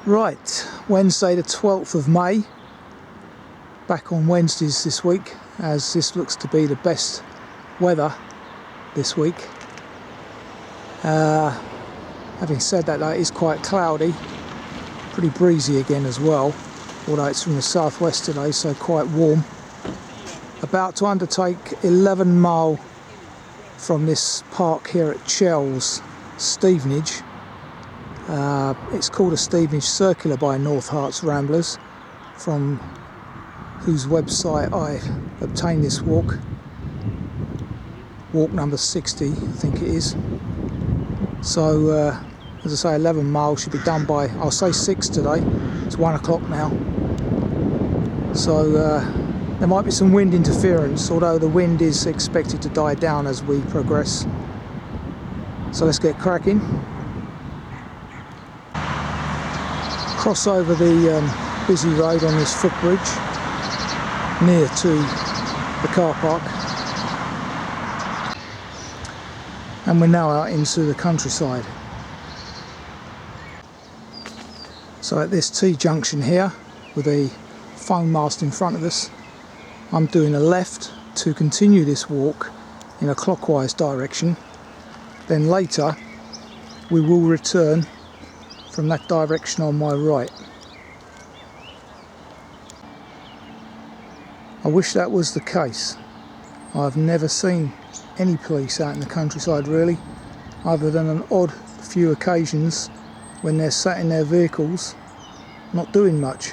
Right, Wednesday the 12th of May, back on Wednesdays this week, as this looks to be the best weather this week. Having said that, though, it is quite cloudy, pretty breezy again as well, although it's from the southwest today, so quite warm. About to undertake 11 mile from this park here at Chells, Stevenage. It's called a Stevenage Circular by North Herts Ramblers, from whose website I obtained this walk. Walk number 60, I think it is. So, as I say, 11 miles should be done by, I'll say 6 today. It's 1 o'clock now. So, there might be some wind interference, although the wind is expected to die down as we progress. So let's get cracking. Cross over the busy road on this footbridge near to the car park, and we're now out into the countryside. So at this T-junction here with a phone mast in front of us, I'm doing a left to continue this walk in a clockwise direction. Then later we will return from that direction on my right. I wish that was the case. I've never seen any police out in the countryside really, other than an odd few occasions when they're sat in their vehicles not doing much.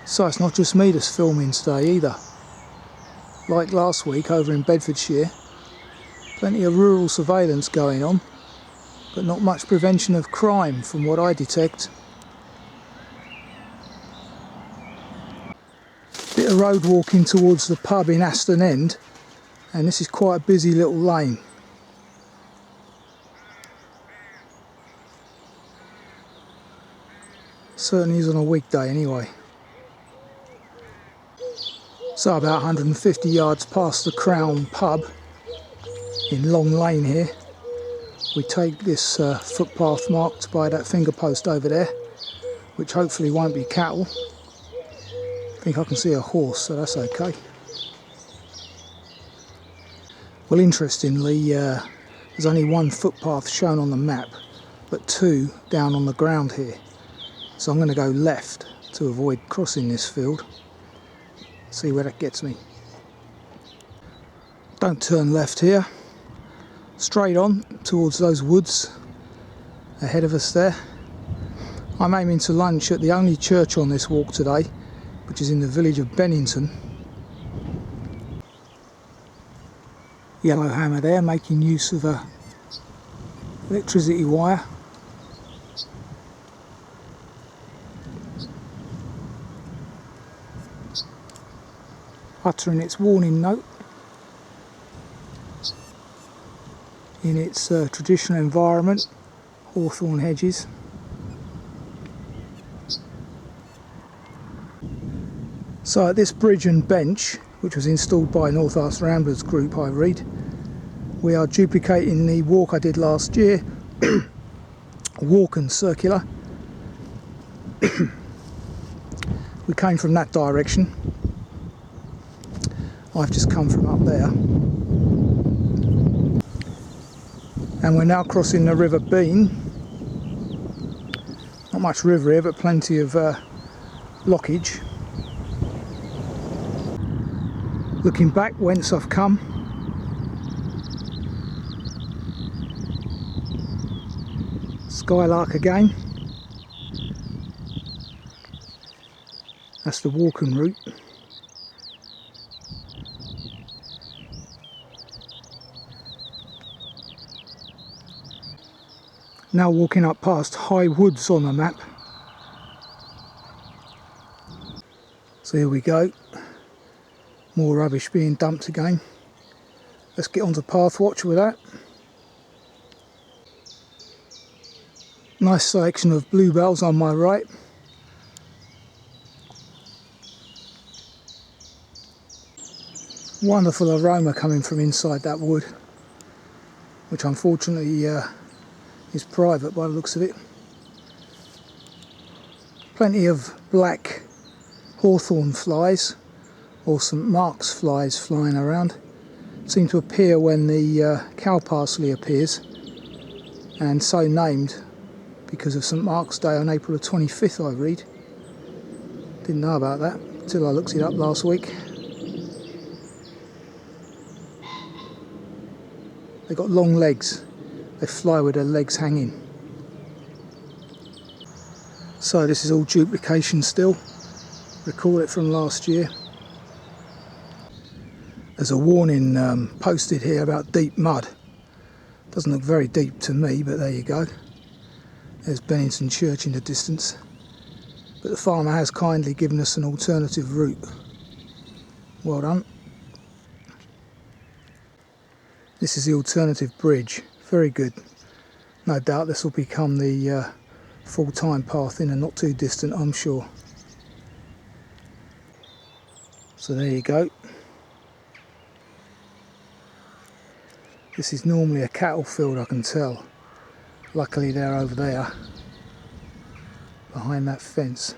So it's not just me that's filming today either. Like last week over in Bedfordshire, plenty of rural surveillance going on, but not much prevention of crime from what I detect. Bit of road walking towards the pub in Aston End, and this is quite a busy little lane. Certainly is on a weekday anyway. So about 150 yards past the Crown pub in Long Lane here, we take this footpath marked by that finger post over there, which hopefully won't be cattle. I think I can see a horse, so that's okay. Well, interestingly, there's only one footpath shown on the map, but 2 down on the ground here. So I'm going to go left to avoid crossing this field. See where that gets me. Don't turn left here. Straight on towards those woods ahead of us there. I'm aiming to lunch at the only church on this walk today, which is in the village of Bennington. Yellow hammer there, making use of a electricity wire. Uttering its warning note in its traditional environment, hawthorn hedges. So at this bridge and bench, which was installed by North Herts Ramblers group, I read, we are duplicating the walk I did last year, Walkern Circular. We came from that direction. I've just come from up there. And we're now crossing the River Bean. Not much river here, but plenty of lockage. Looking back whence I've come. Skylark again. That's the Walkern route. Now walking up past high woods on the map. So here we go. More rubbish being dumped again. Let's get onto path watch with that. Nice selection of bluebells on my right. Wonderful aroma coming from inside that wood. which unfortunately is private by the looks of it. Plenty of black hawthorn flies, or St Mark's flies, flying around. Seem to appear when the cow parsley appears, and so named because of St Mark's Day on April the 25th, I read. Didn't know about that until I looked it up last week. They've got long legs. They fly with their legs hanging. So this is all duplication still. Recall it from last year. There's a warning posted here about deep mud. Doesn't look very deep to me, but there you go. There's Bennington Church in the distance. But the farmer has kindly given us an alternative route. Well done. This is the alternative bridge. Very good. No doubt this will become the full-time path in a not too distant, I'm sure. So there you go. This is normally a cattle field, I can tell. Luckily they're over there, behind that fence.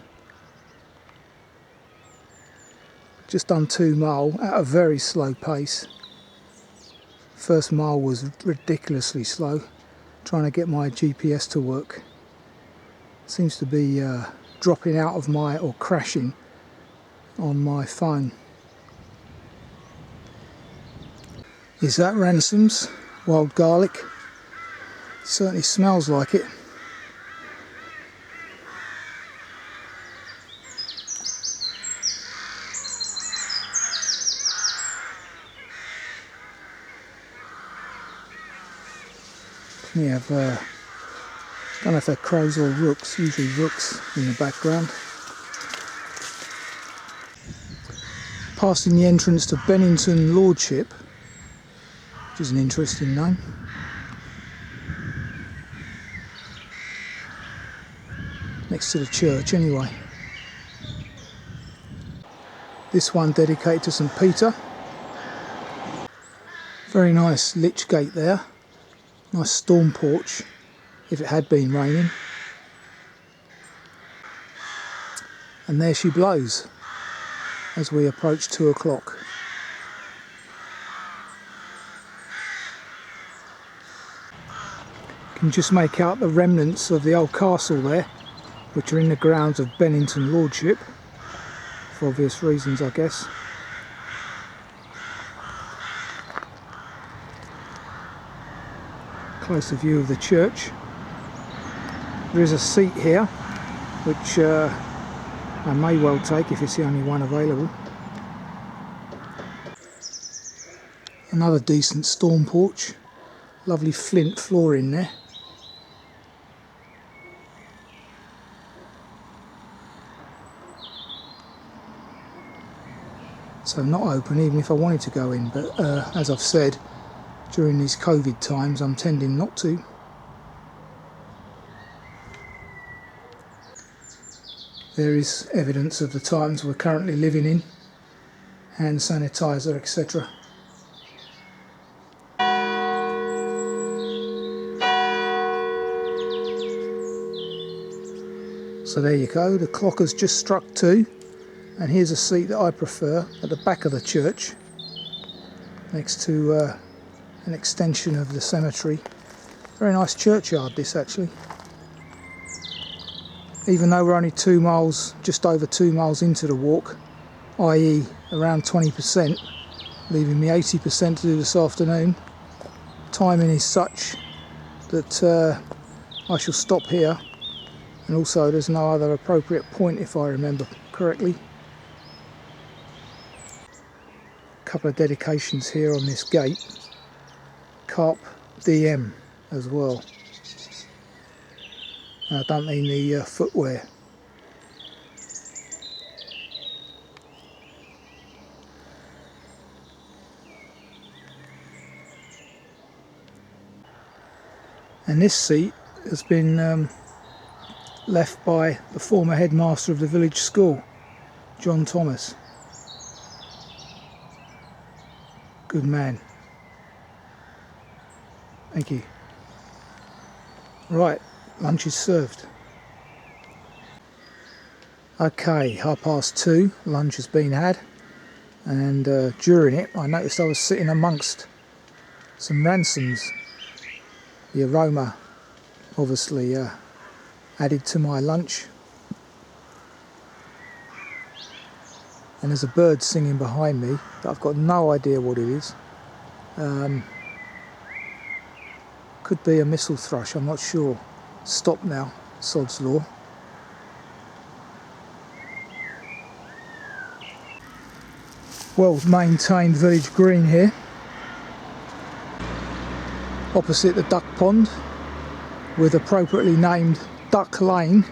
Just done 2 mile at a very slow pace. First mile was ridiculously slow, trying to get my GPS to work. Seems to be dropping out of my, or crashing on my phone. Is that Ransom's wild garlic? Certainly smells like it. We have, don't know if they're crows or rooks, usually rooks in the background. Passing the entrance to Bennington Lordship, which is an interesting name. Next to the church anyway. This one dedicated to St Peter. Very nice lich gate there. Nice storm porch, if it had been raining. And there she blows as we approach 2 o'clock. Can just make out the remnants of the old castle there, which are in the grounds of Bennington Lordship, for obvious reasons, I guess. Closer view of the church. There is a seat here, which I may well take if it's the only one available. Another decent storm porch. Lovely flint floor in there. So not open even if I wanted to go in, but as I've said, during these COVID times I'm tending not to. There is evidence of the times we're currently living in. Hand sanitizer, etc. So there you go, the clock has just struck 2, and here's a seat that I prefer at the back of the church, next to an extension of the cemetery. Very nice churchyard this actually. Even though we're only 2 miles, just over 2 miles into the walk, i.e. around 20%, leaving me 80% to do this afternoon, timing is such that I shall stop here. And also there's no other appropriate point if I remember correctly. A couple of dedications here on this gate. Carp DM as well. And I don't mean the footwear. And this seat has been left by the former headmaster of the village school, John Thomas. Good man. Thank you. Right, lunch is served. Okay, 2:30, lunch has been had, and during it I noticed I was sitting amongst some ransoms. The aroma obviously added to my lunch, and there's a bird singing behind me that I've got no idea what it is. Could be a missel thrush, I'm not sure. Stop now, sod's law. Well maintained village green here, opposite the duck pond, with appropriately named Duck Lane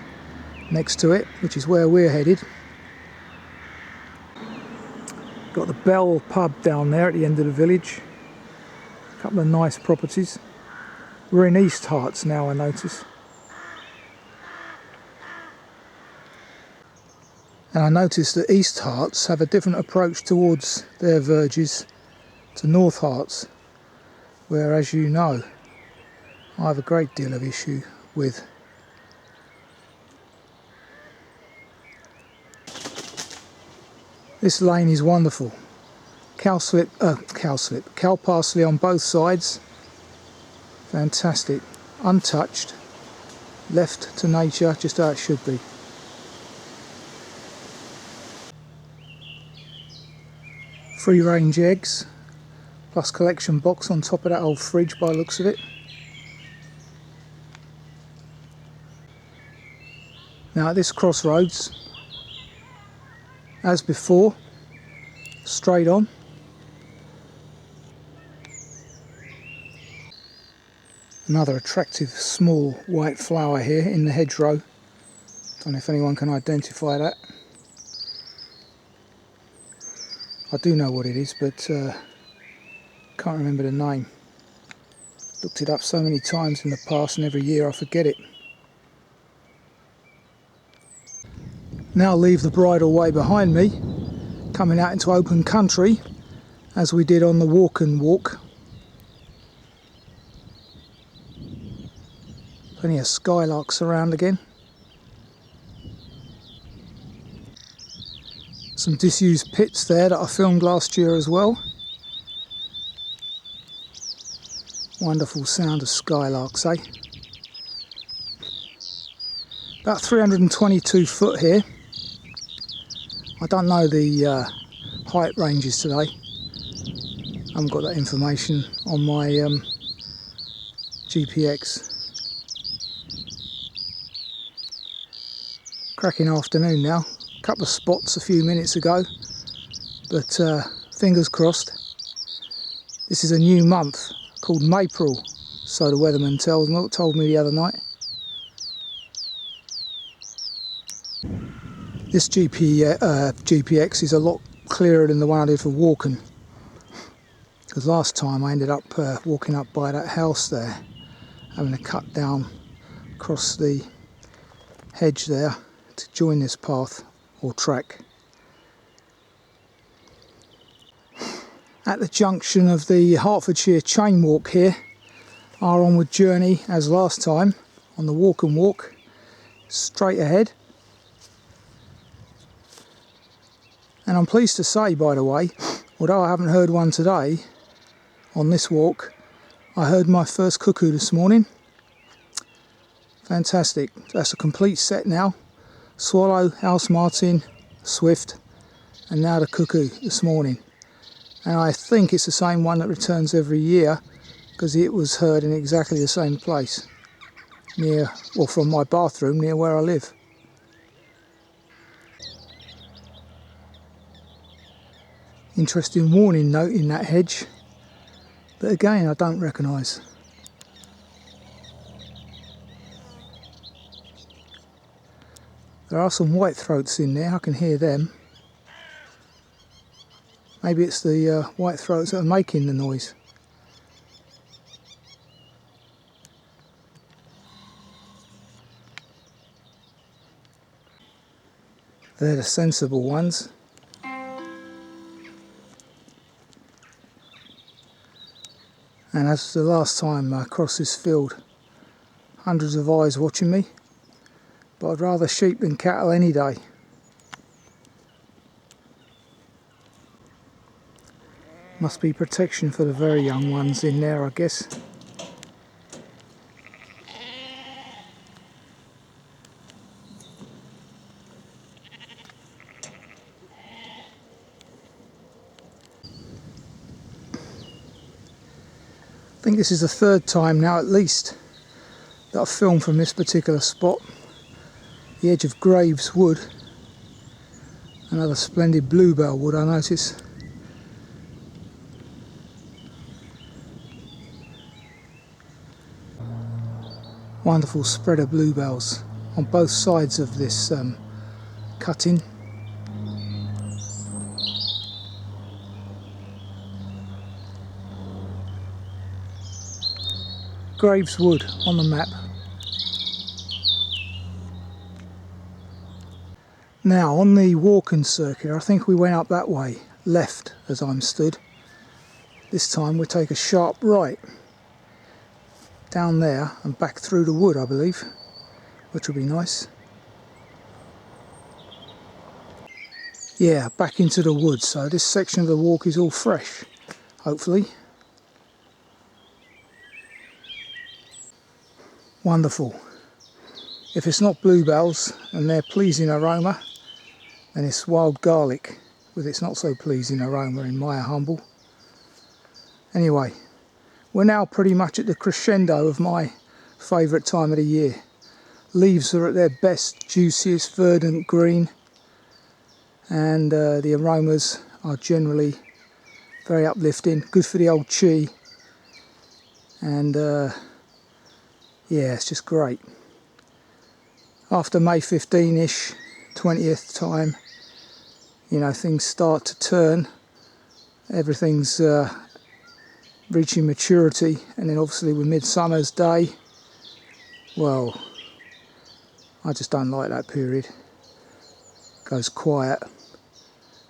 next to it, which is where we're headed. Got the Bell pub down there at the end of the village. A couple of nice properties. We're in East Herts now, I notice. And I noticed that East Herts have a different approach towards their verges to North Herts, where, as you know, I have a great deal of issue with. This lane is wonderful. Cow parsley on both sides. Fantastic. Untouched. Left to nature, just how it should be. Free range eggs, plus collection box on top of that old fridge by the looks of it. Now at this crossroads, as before, straight on. Another attractive small white flower here in the hedgerow. Don't know if anyone can identify that. I do know what it is, but can't remember the name. Looked it up so many times in the past, and every year I forget it. Now leave the bridleway behind me, coming out into open country, as we did on the Walkern walk. Plenty of skylarks around again. Some disused pits there that I filmed last year as well. Wonderful sound of skylarks, eh? About 322 foot here. I don't know the height ranges today. I haven't got that information on my GPX. Cracking afternoon now. A couple of spots a few minutes ago, but fingers crossed. This is a new month called Maypril, so the weatherman told me the other night. This GPX is a lot clearer than the one I did for Walkern, because last time I ended up walking up by that house there, having to cut down across the hedge there to join this path or track. At the junction of the Hertfordshire chain walk here, our onward journey as last time on the Walkern walk, straight ahead. And I'm pleased to say, by the way, although I haven't heard one today on this walk, I heard my first cuckoo this morning. Fantastic. That's a complete set now. Swallow, house martin, swift, and now the cuckoo this morning. And I think it's the same one that returns every year, because it was heard in exactly the same place, from my bathroom near where I live. Interesting warning note in that hedge, but again I don't recognise. There are some whitethroats in there, I can hear them. Maybe it's the whitethroats that are making the noise. They're the sensible ones. Man, as the last time I crossed this field, hundreds of eyes watching me, but I'd rather sheep than cattle any day. Must be protection for the very young ones in there, I guess. I think this is the third time now at least that I've filmed from this particular spot, the edge of Graves Wood. Another splendid bluebell wood, I notice. Wonderful spread of bluebells on both sides of this cutting. Graves Wood on the map. Now on the Walkern Circular, I think we went up that way, left as I'm stood. This time we'll take a sharp right down there and back through the wood, I believe, which will be nice. Yeah, back into the woods, so this section of the walk is all fresh, hopefully. Wonderful. If it's not bluebells and their pleasing aroma, then it's wild garlic with its not so pleasing aroma, in my humble. Anyway, we're now pretty much at the crescendo of my favourite time of the year. Leaves are at their best, juiciest, verdant green, and the aromas are generally very uplifting, good for the old chi, and yeah, it's just great. After May 15-ish, 20th time, you know, things start to turn, everything's reaching maturity, and then obviously with Midsummer's Day, well, I just don't like that period. Goes quiet,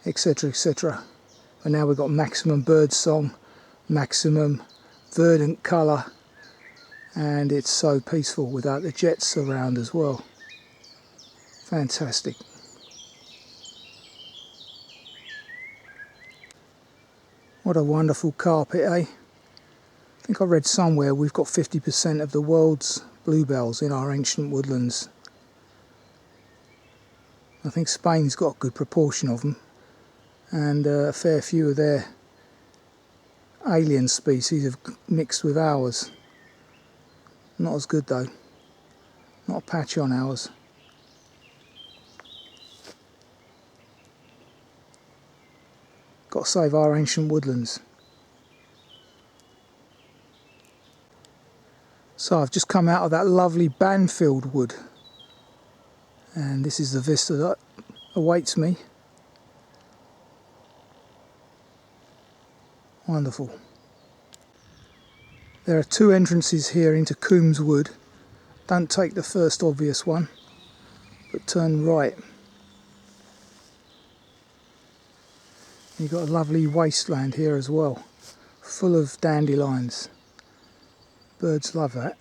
etc, etc. And now we've got maximum bird song, maximum verdant colour, and it's so peaceful without the jets around as well. Fantastic. What a wonderful carpet, eh? I think I read somewhere we've got 50% of the world's bluebells in our ancient woodlands. I think Spain's got a good proportion of them, and a fair few of their alien species have mixed with ours. Not as good though, not a patch on ours. Got to save our ancient woodlands. So I've just come out of that lovely Banfield Wood, and this is the vista that awaits me. Wonderful. There are two entrances here into Coombs Wood. Don't take the first obvious one, but turn right. You've got a lovely wasteland here as well, full of dandelions. Birds love that.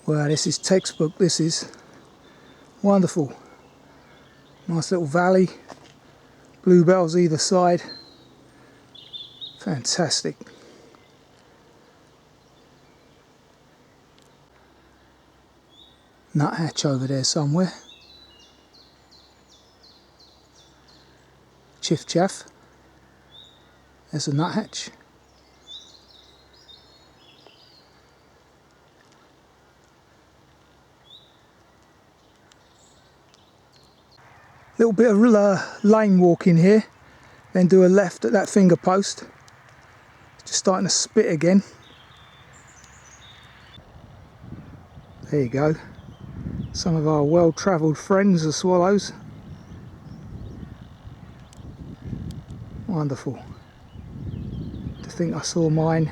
Wow, this is textbook, this is. Wonderful. Nice little valley, bluebells either side. Fantastic. Nuthatch over there somewhere. Chiff chaff. There's a nuthatch. Little bit of lane walking here, then do a left at that finger post. Just starting to spit again. There you go. Some of our well-travelled friends, the swallows. Wonderful. To think I saw mine,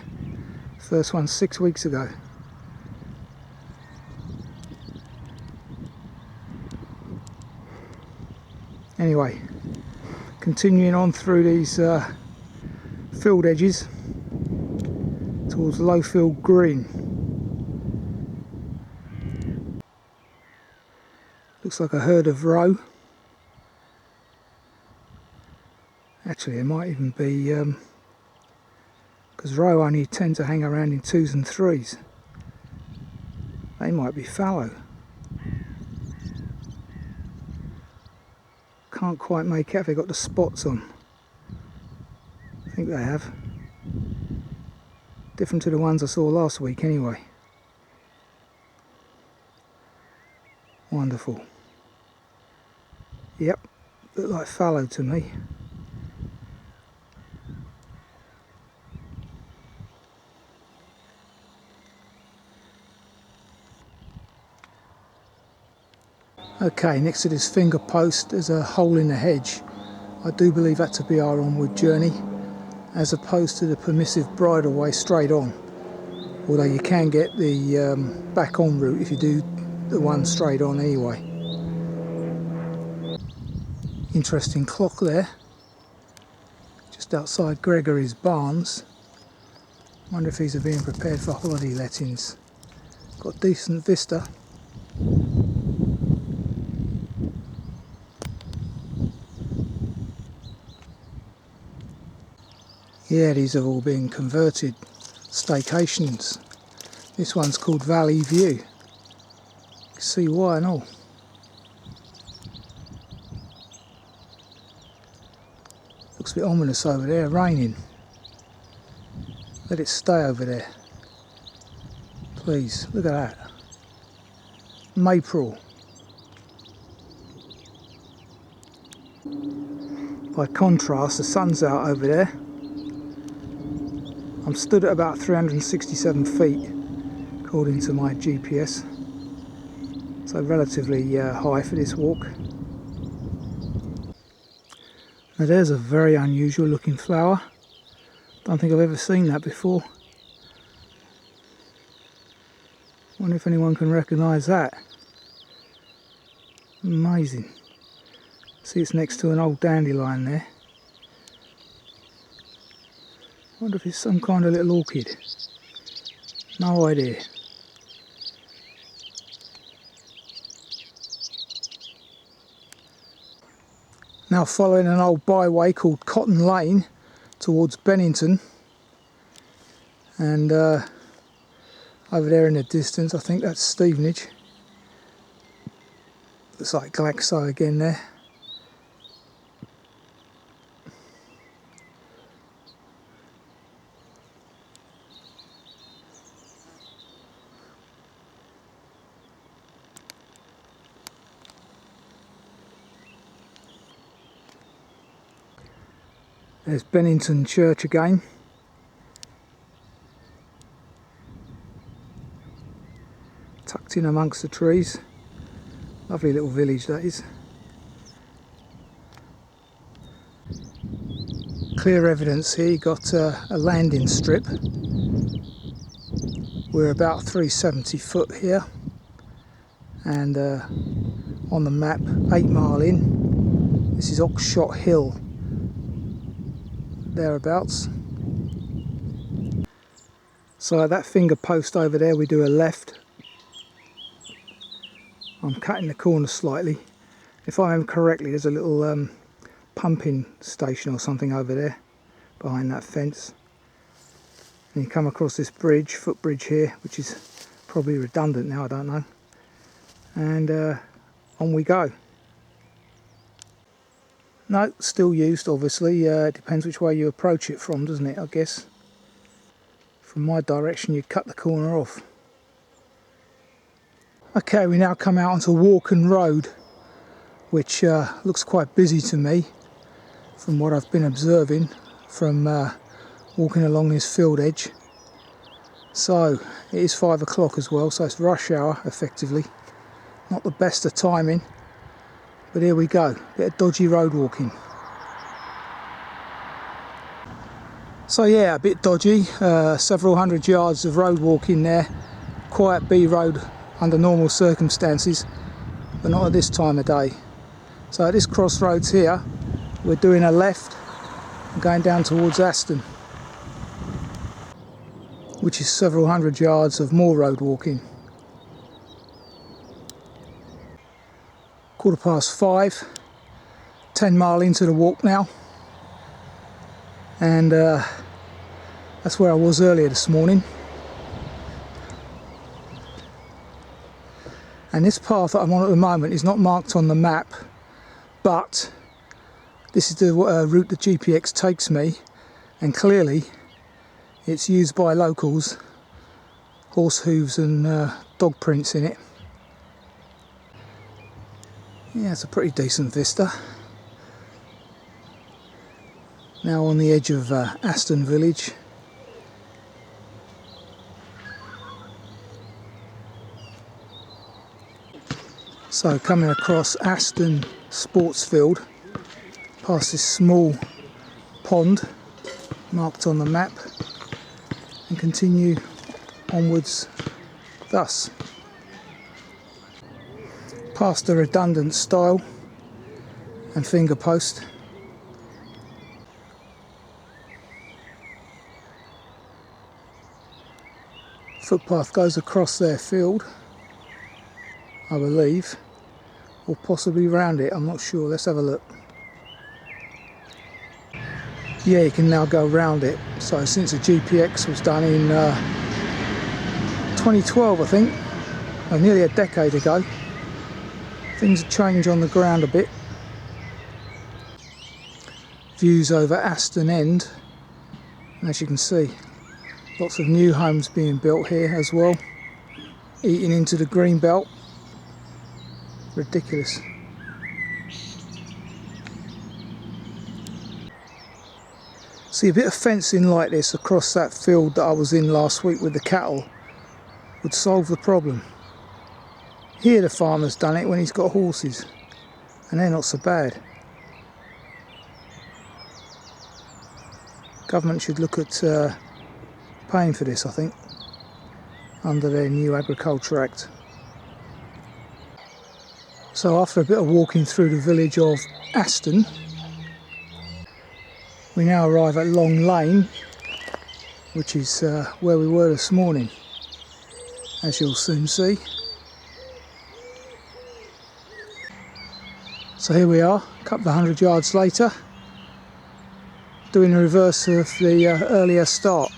first one 6 weeks ago. Anyway, continuing on through these field edges towards Lowfield Green. Looks like a herd of roe. Actually, it might even be because roe only tend to hang around in 2s and 3s. They might be fallow. Can't quite make out if they got the spots on. I think they have. Different to the ones I saw last week anyway. Wonderful. Yep, look like fallow to me. Okay, next to this finger post there's a hole in the hedge. I do believe that to be our onward journey, as opposed to the permissive bridleway straight on. Although you can get the back on route if you do the one straight on anyway. Interesting clock there, just outside Gregory's Barns. Wonder if these are being prepared for holiday lettings. Got decent vista. Yeah, these have all been converted staycations. This one's called Valley View. You can see why and all. Looks a bit ominous over there, raining. Let it stay over there. Please, look at that. Maypril. By contrast, the sun's out over there. I'm stood at about 367 feet according to my GPS, so relatively high for this walk. Now there's a very unusual looking flower. Don't think I've ever seen that before. Wonder if anyone can recognise that. Amazing. See, it's next to an old dandelion there. Wonder if it's some kind of little orchid. No idea. Now following an old byway called Cotton Lane towards Bennington, and over there in the distance I think that's Stevenage. Looks like Glaxo again there. There's Bennington Church again. Tucked in amongst the trees. Lovely little village that is. Clear evidence here, you got a landing strip. We're about 370 foot here. And on the map, 8 mile in. This is Oxshott Hill. Thereabouts. So at that finger post over there we do a left. I'm cutting the corner slightly. If I remember correctly, there's a little pumping station or something over there behind that fence. And you come across this bridge, footbridge here, which is probably redundant now, I don't know. And on we go. No, still used obviously. It depends which way you approach it from, doesn't it, I guess. From my direction you'd cut the corner off. Okay, we now come out onto Walkern Road, which looks quite busy to me from what I've been observing from walking along this field edge. So it is 5 o'clock as well, so it's rush hour effectively. Not the best of timing, but here we go, bit of dodgy road walking. So yeah, a bit dodgy, several hundred yards of road walking there. Quiet B road under normal circumstances, but not at this time of day. So at this crossroads here, we're doing a left and going down towards Aston. which is several hundred yards of more road walking. 5:15, 10 mile into the walk now, and that's where I was earlier this morning. And this path that I'm on at the moment is not marked on the map, but this is the route the GPX takes me, and clearly it's used by locals, horse hooves and dog prints in it. Yeah, it's a pretty decent vista. Now on the edge of Aston village. So coming across Aston sports field, past this small pond marked on the map, and continue onwards thus. Past the redundant stile and finger post. Footpath goes across their field, I believe, or possibly round it, I'm not sure. Let's have a look. Yeah, you can now go round it. So since the GPX was done in 2012, I think, nearly a decade ago, things have changed on the ground a bit. Views over Aston End, and as you can see, lots of new homes being built here as well, eating into the green belt. Ridiculous. See, a bit of fencing like this across that field that I was in last week with the cattle would solve the problem. Here the farmer's done it when he's got horses, and they're not so bad. Government should look at paying for this, I think, under their new Agriculture Act. So after a bit of walking through the village of Aston, we now arrive at Long Lane, which is where we were this morning, as you'll soon see. So here we are, a couple of hundred yards later, doing the reverse of the earlier start.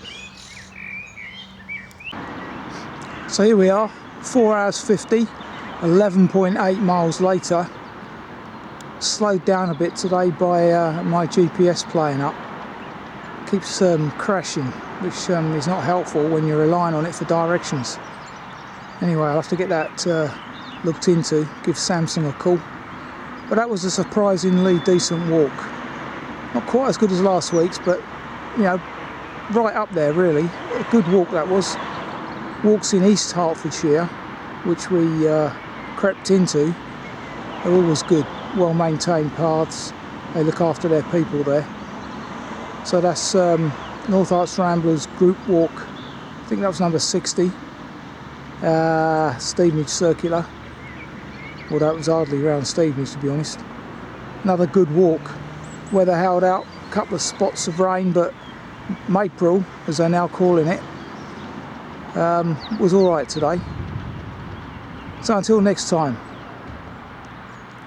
So here we are, 4 hours 50, 11.8 miles later. Slowed down a bit today by my GPS playing up. Keeps crashing, which is not helpful when you're relying on it for directions. Anyway, I'll have to get that looked into, give Samsung a call. But that was a surprisingly decent walk. Not quite as good as last week's, but you know, right up there really. A good walk that was. Walks in East Hertfordshire, which we crept into, are always good. Well maintained paths, they look after their people there. So that's North Herts Ramblers group walk, I think that was number 60, Stevenage Circular. Well, that was hardly around Stevenage, to be honest. Another good walk. Weather held out, a couple of spots of rain, but Maypril, as they're now calling it, was alright today. So until next time.